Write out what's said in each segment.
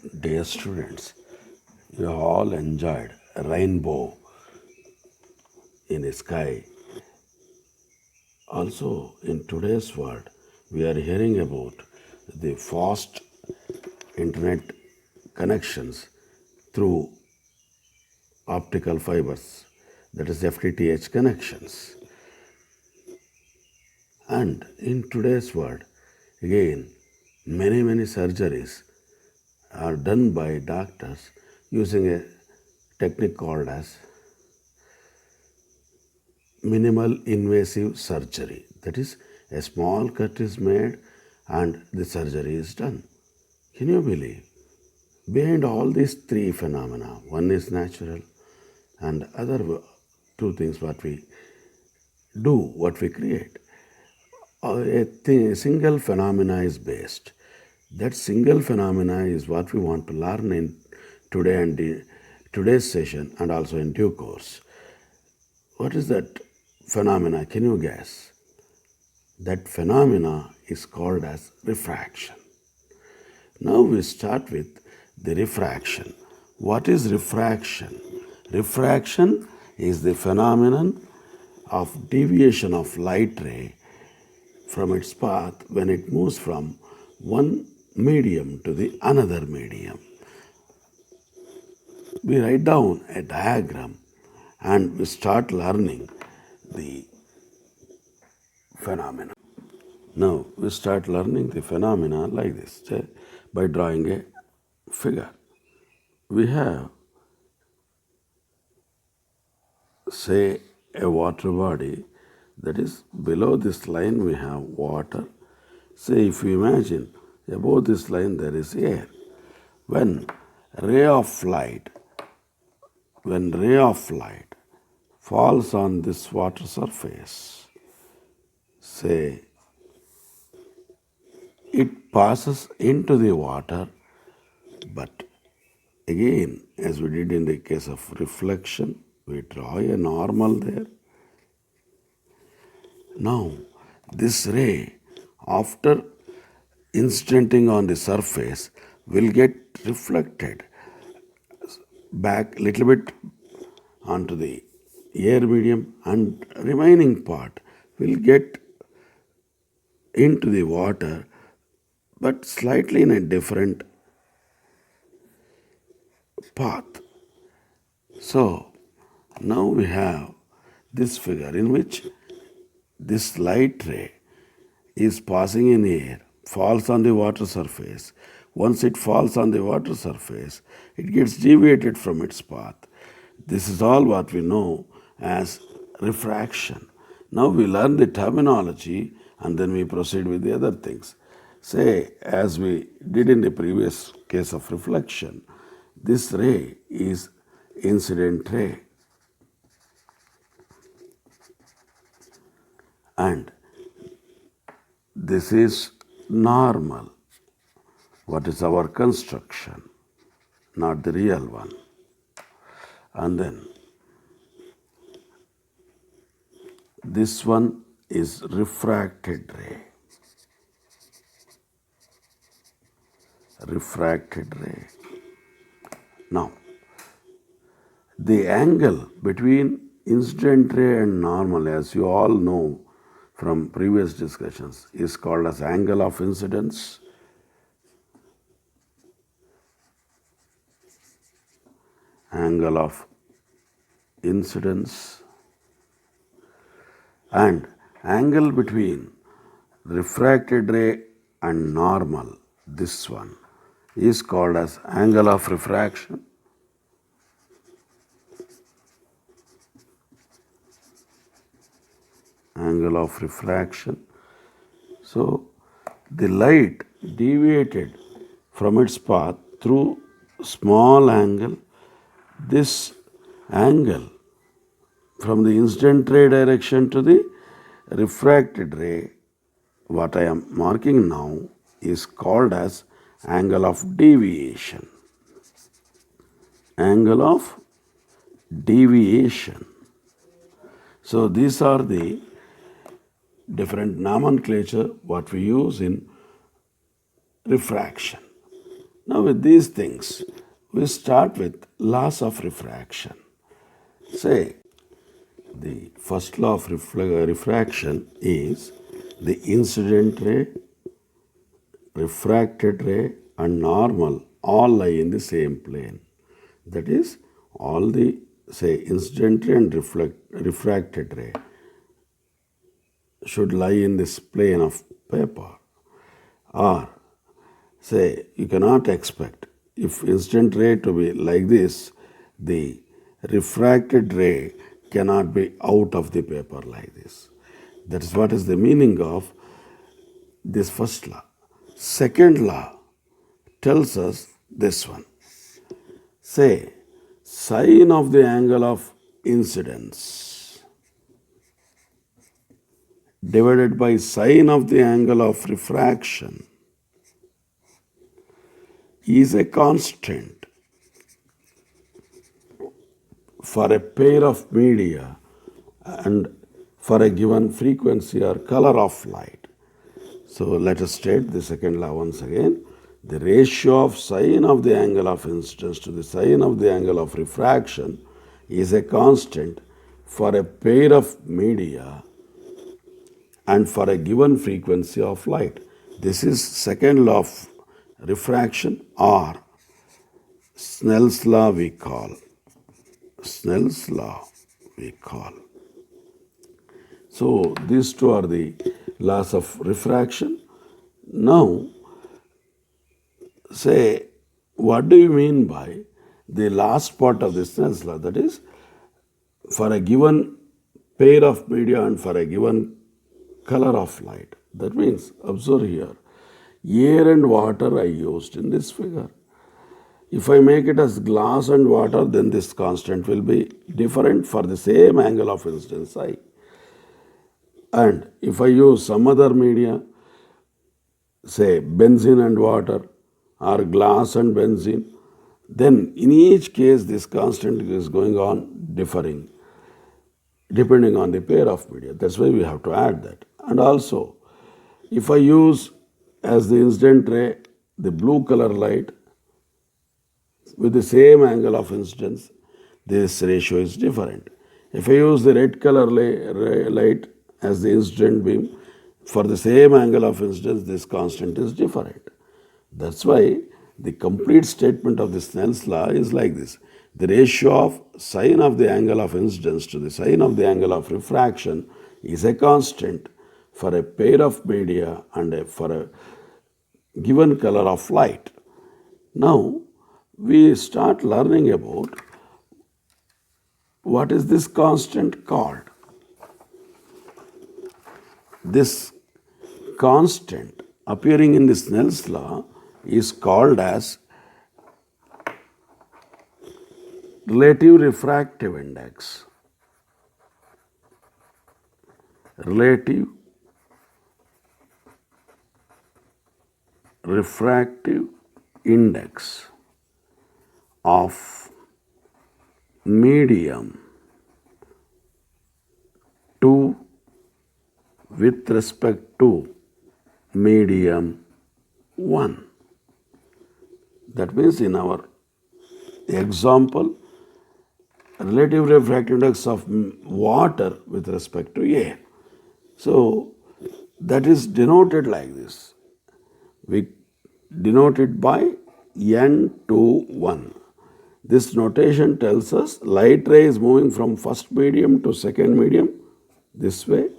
Dear students, you have all enjoyed a rainbow in the sky. Also, in today's world, we are hearing about the fast internet connections through optical fibers, that is FTTH connections. And in today's world, again, many surgeries are done by doctors using a technique called as minimal invasive surgery. That is, a small cut is made and the surgery is done. Can you believe? Behind all these three phenomena, one is natural and other two things what we do, what we create. A single phenomena is based. That single phenomena is what we want to learn in today and today's session and also in due course. What is that phenomena? Can you guess? That phenomena is called as refraction. Now we start with the refraction. What is refraction? Refraction is the phenomenon of deviation of light ray from its path when it moves from one medium to the another medium. We write down a diagram and we start learning the phenomena. Now we start learning the phenomena like this by drawing a figure. We have, say, a water body, that is below this line we have water. Say if you imagine above this line there is air. When ray of light falls on this water surface, say it passes into the water, but again, as we did in the case of reflection, we draw a normal there. Now, this ray, after incidenting on the surface, will get reflected back little bit onto the air medium, and remaining part will get into the water, but slightly in a different path. So now we have this figure in which this light ray is passing in air, falls on the water surface. Once it falls on the water surface, it gets deviated from its path. This is all what we know as refraction. Now we learn the terminology and then we proceed with the other things. Say, as we did in the previous case of reflection, this ray is incident ray. And this is normal. What is our construction, not the real one. And then this one is refracted ray. Refracted ray. Now, the angle between incident ray and normal, as you all know from previous discussions, is called as angle of incidence. Angle of incidence. And angle between refracted ray and normal, this one, is called as angle of refraction. Angle of refraction. So the light deviated from its path through small angle. This angle from the incident ray direction to the refracted ray, what I am marking now, is called as angle of deviation. Angle of deviation. So these are the different nomenclature what we use in refraction. Now, with these things, we start with laws of refraction. Say, the first law of refraction is the incident ray, refracted ray, and normal all lie in the same plane. That is, all the, say, incident ray and refracted ray should lie in this plane of paper. Or, say, you cannot expect if incident ray to be like this, the refracted ray cannot be out of the paper like this. That is what is the meaning of this first law. Second law tells us this one. Say, sine of the angle of incidence divided by sine of the angle of refraction is a constant for a pair of media and for a given frequency or color of light. So let us state the second law once again. The ratio of sine of the angle of incidence to the sine of the angle of refraction is a constant for a pair of media and for a given frequency of light. This is second law of refraction, or Snell's law we call. Snell's law we call. So these two are the laws of refraction. Now, say, what do you mean by the last part of the Snell's law? That is, for a given pair of media and for a given color of light. That means, observe here, air and water I used in this figure. If I make it as glass and water, then this constant will be different for the same angle of incidence I. And if I use some other media, say benzene and water or glass and benzene, then in each case this constant is going on differing depending on the pair of media. That's why we have to add that. And also, if I use as the incident ray the blue color light with the same angle of incidence, this ratio is different. If I use the red color light as the incident beam for the same angle of incidence, this constant is different. That's why the complete statement of the Snell's law is like this. The ratio of sine of the angle of incidence to the sine of the angle of refraction is a constant for a pair of media and for a given color of light. Now, we start learning about what is this constant called. This constant appearing in the Snell's law is called as relative refractive index. Relative refractive index of medium 2 with respect to medium 1. That means in our example, relative refractive index of water with respect to air. So that is denoted like this. We denote it by N21. This notation tells us light ray is moving from first medium to second medium this way,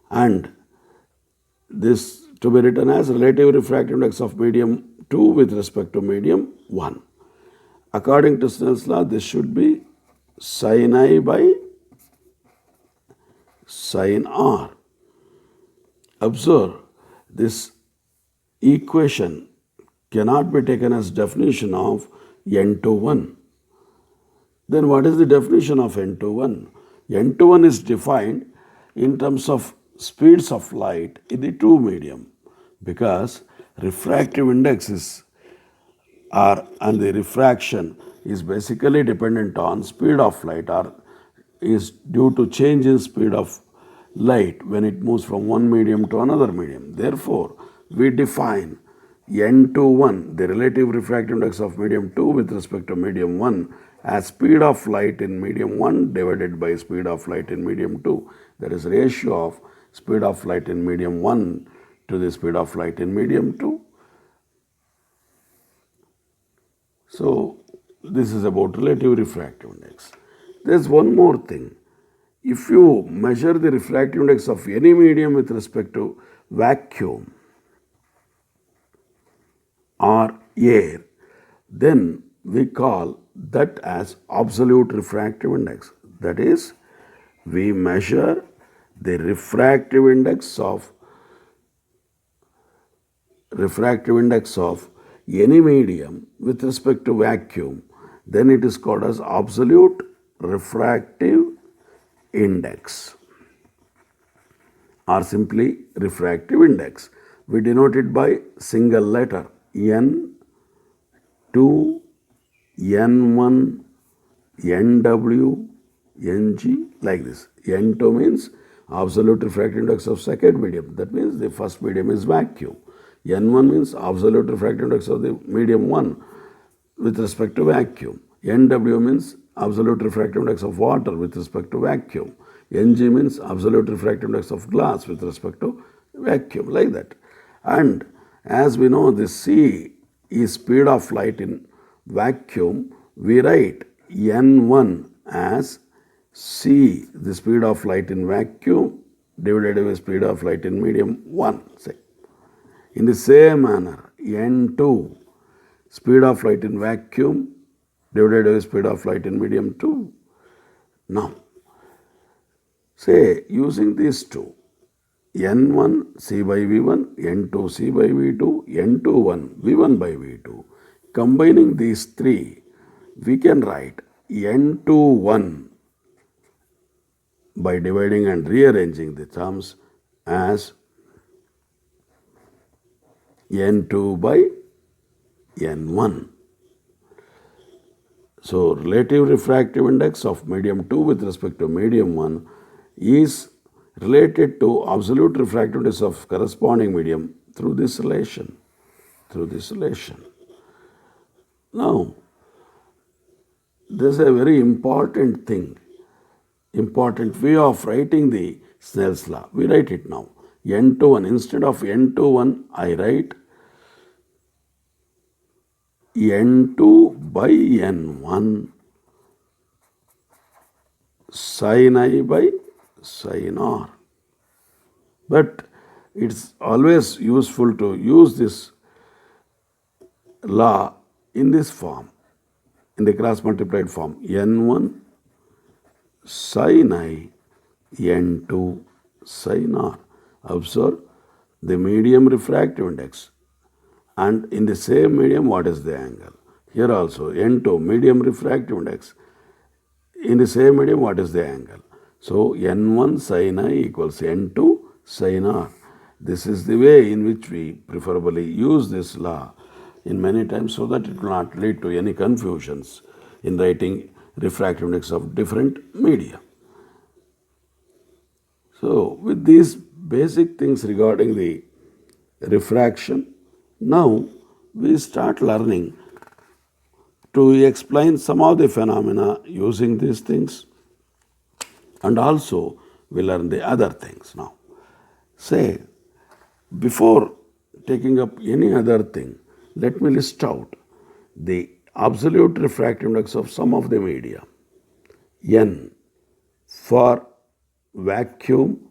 and this to be written as relative refractive index of medium 2 with respect to medium 1. According to Snell's law, this should be sin I by sin R. Observe, this equation cannot be taken as definition of N21. Then what is the definition of N21? N21 is defined in terms of speeds of light in the two medium, because refractive index is and the refraction is basically dependent on speed of light, or is due to change in speed of light when it moves from one medium to another medium. Therefore, we define n21, the relative refractive index of medium 2 with respect to medium 1, as speed of light in medium 1 divided by speed of light in medium 2. That is ratio of speed of light in medium 1 to the speed of light in medium 2. So this is about relative refractive index. There's one more thing. If you measure the refractive index of any medium with respect to vacuum or air, then we call that as absolute refractive index. That is, we measure the refractive index of any medium with respect to vacuum, then it is called as absolute refractive index or simply refractive index. We denote it by single letter N2, N1, NW, NG, like this. N2 means absolute refractive index of second medium. That means the first medium is vacuum. N1 means absolute refractive index of the medium 1 with respect to vacuum. NW means absolute refractive index of water with respect to vacuum. Ng means absolute refractive index of glass with respect to vacuum, like that. And as we know, the C is speed of light in vacuum, we write N1 as C, the speed of light in vacuum, divided by speed of light in medium 1, say. In the same manner, N2, speed of light in vacuum, divided by speed of light in medium 2. Now, say using these two, N1 C by V1, N2 C by V2, N21 V1 by V2. Combining these three, we can write N21 by dividing and rearranging the terms as N2 by N1. So, relative refractive index of medium 2 with respect to medium 1 is related to absolute refractive index of corresponding medium through this relation. Now, this is a very important thing, important way of writing the Snell's law. We write it now. N21, instead of N21, I write N2 by N1 sin I by sin R. But it's always useful to use this law in this form, in the cross multiplied form. N1 sin I, N2 sin R. Observe the medium refractive index. And in the same medium, what is the angle? Here also, N2, medium refractive index. In the same medium, what is the angle? So, N1 sin I equals N2 sin R. This is the way in which we preferably use this law in many times so that it will not lead to any confusions in writing refractive index of different media. So, with these basic things regarding the refraction, now we start learning to explain some of the phenomena using these things, and also we learn the other things now. Say, before taking up any other thing, let me list out the absolute refractive index of some of the media. N for vacuum,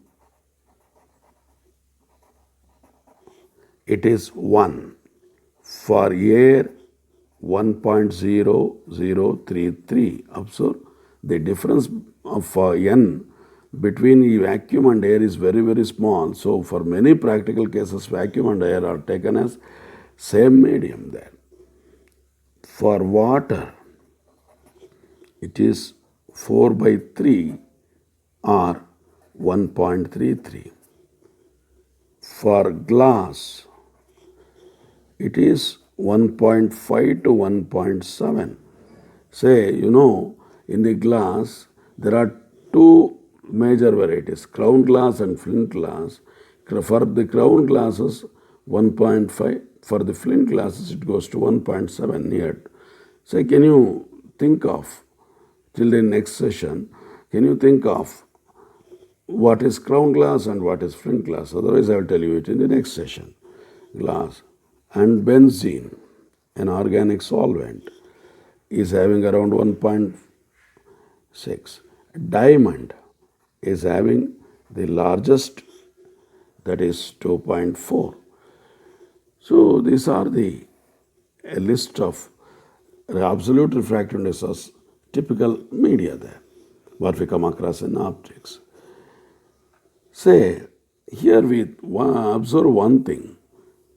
it is 1. For air, 1.0033. Observe the difference of N between vacuum and air is very, very small. So, for many practical cases, vacuum and air are taken as same medium there. For water, it is 4 by 3 or 1.33. For glass, it is 1.5 to 1.7. Say, in the glass, there are two major varieties, crown glass and flint glass. For the crown glasses, 1.5 for the flint glasses it goes to 1.7 near. So can you think of, till the next session, can you think of what is crown glass and what is flint glass? Otherwise I will tell you it in the next session. Glass and benzene, an organic solvent, is having around 1.6. Diamond is having the largest, that is 2.4. So these are a list of the absolute refractive index of typical media there, what we come across in optics. Say, here we observe one thing.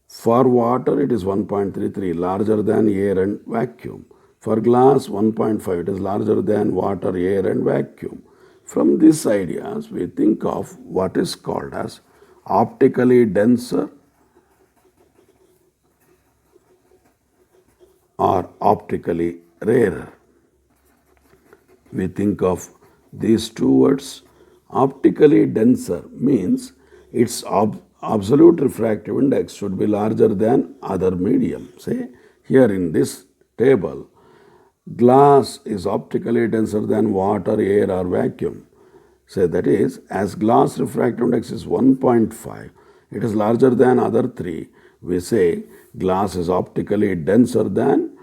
For water it is 1.33, larger than air and vacuum. For glass 1.5, it is larger than water, air and vacuum. From these ideas we think of what is called as optically denser or optically rarer. We think of these two words. Optically denser means its absolute refractive index should be larger than other medium. Say here in this table, glass is optically denser than water, air or vacuum. Say that is, as glass refractive index is 1.5, it is larger than other three. We say glass is optically denser than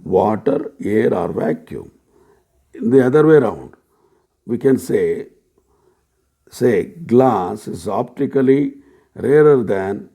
water, air or vacuum. In the other way around, we can say glass is optically rarer than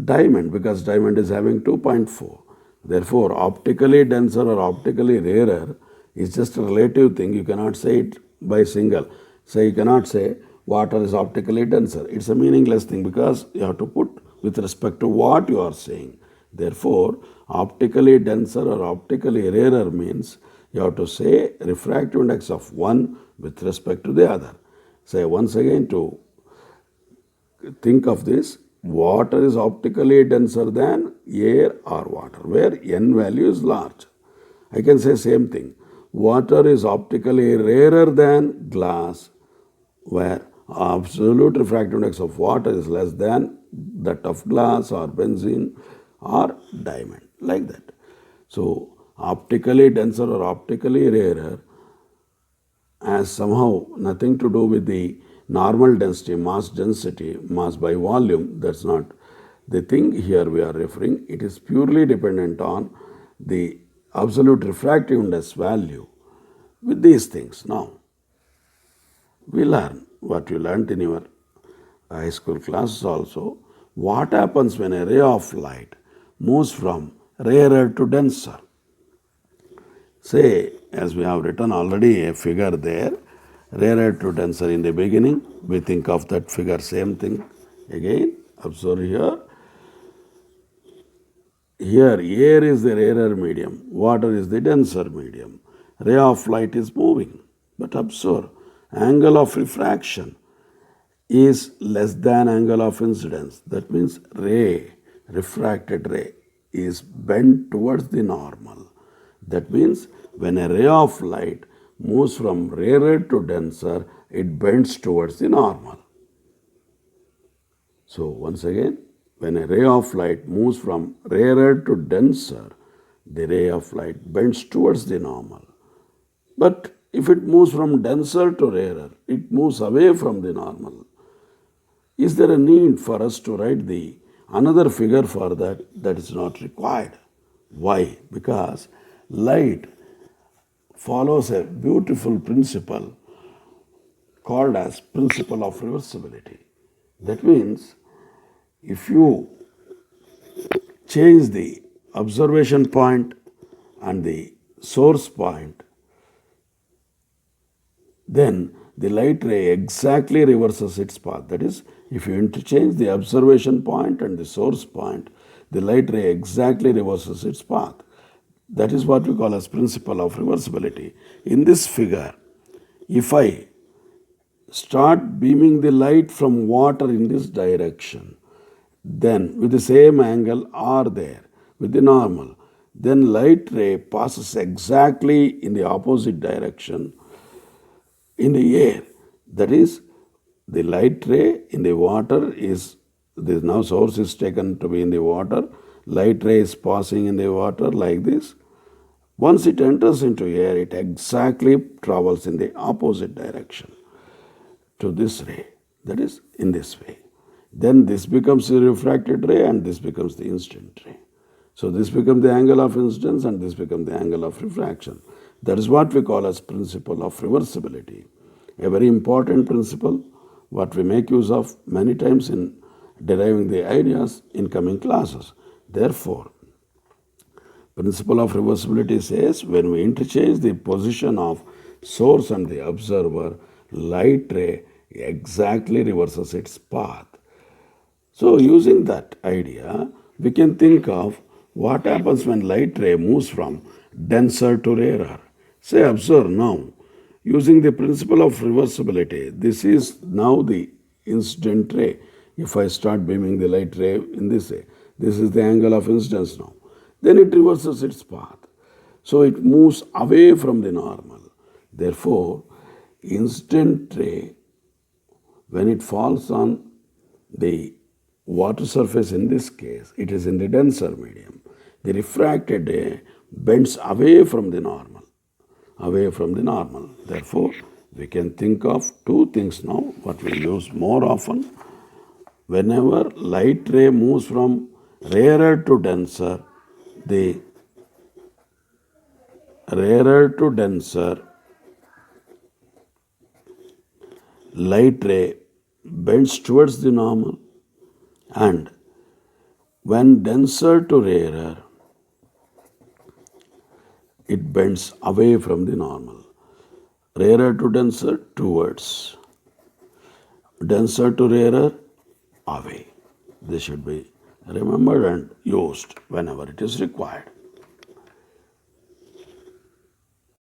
diamond because diamond is having 2.4. Therefore, optically denser or optically rarer is just a relative thing. You cannot say it by single. So you cannot say water is optically denser. It's a meaningless thing because you have to put with respect to what you are saying. Therefore, optically denser or optically rarer means you have to say refractive index of one with respect to the other. Say once again, to think of this, water is optically denser than air or water, where n value is large. I can say same thing. Water is optically rarer than glass, where absolute refractive index of water is less than that of glass or benzene or diamond, like that. So optically denser or optically rarer has somehow nothing to do with the normal density, mass by volume. That's not the thing here we are referring. It is purely dependent on the absolute refractive index value with these things. Now, we learn what you learnt in your high school classes also. What happens when a ray of light moves from rarer to denser? Say, as we have written already a figure there, rarer to denser in the beginning, we think of that figure, same thing again. Observe here. Here, air is the rarer medium, water is the denser medium. Ray of light is moving, but observe, angle of refraction is less than angle of incidence. That means refracted ray, is bent towards the normal. That means when a ray of light moves from rarer to denser, it bends towards the normal. So once again, when a ray of light moves from rarer to denser, the ray of light bends towards the normal. But if it moves from denser to rarer, it moves away from the normal. Is there a need for us to write another figure for that? That is not required. Why? Because light follows a beautiful principle called as principle of reversibility. That means if you change the observation point and the source point, then the light ray exactly reverses its path. That is, if you interchange the observation point and the source point, the light ray exactly reverses its path. That is what we call as principle of reversibility. In this figure, if I start beaming the light from water in this direction, then with the same angle r there, with the normal, then light ray passes exactly in the opposite direction in the air. That is, the light ray in the water is, the now source is taken to be in the water light ray is passing in the water like this. Once it enters into air, it exactly travels in the opposite direction to this ray. That is in this way. Then this becomes the refracted ray and this becomes the incident ray. So this becomes the angle of incidence and this becomes the angle of refraction. That is what we call as principle of reversibility. A very important principle, what we make use of many times in deriving the ideas in coming classes. Therefore, principle of reversibility says when we interchange the position of source and the observer, light ray exactly reverses its path. So using that idea, we can think of what happens when light ray moves from denser to rarer. Say, observe now, using the principle of reversibility, this is now the incident ray. If I start beaming the light ray in this way, this is the angle of incidence now. Then it reverses its path. So it moves away from the normal. Therefore, incident ray, when it falls on the water surface in this case, it is in the denser medium. The refracted ray bends away from the normal. Away from the normal. Therefore, we can think of two things now, what we use more often. Whenever light ray moves from rarer to denser, the rarer to denser light ray bends towards the normal, and when denser to rarer, it bends away from the normal. Rarer to denser, towards. Denser to rarer, away. This should be remembered and used whenever it is required.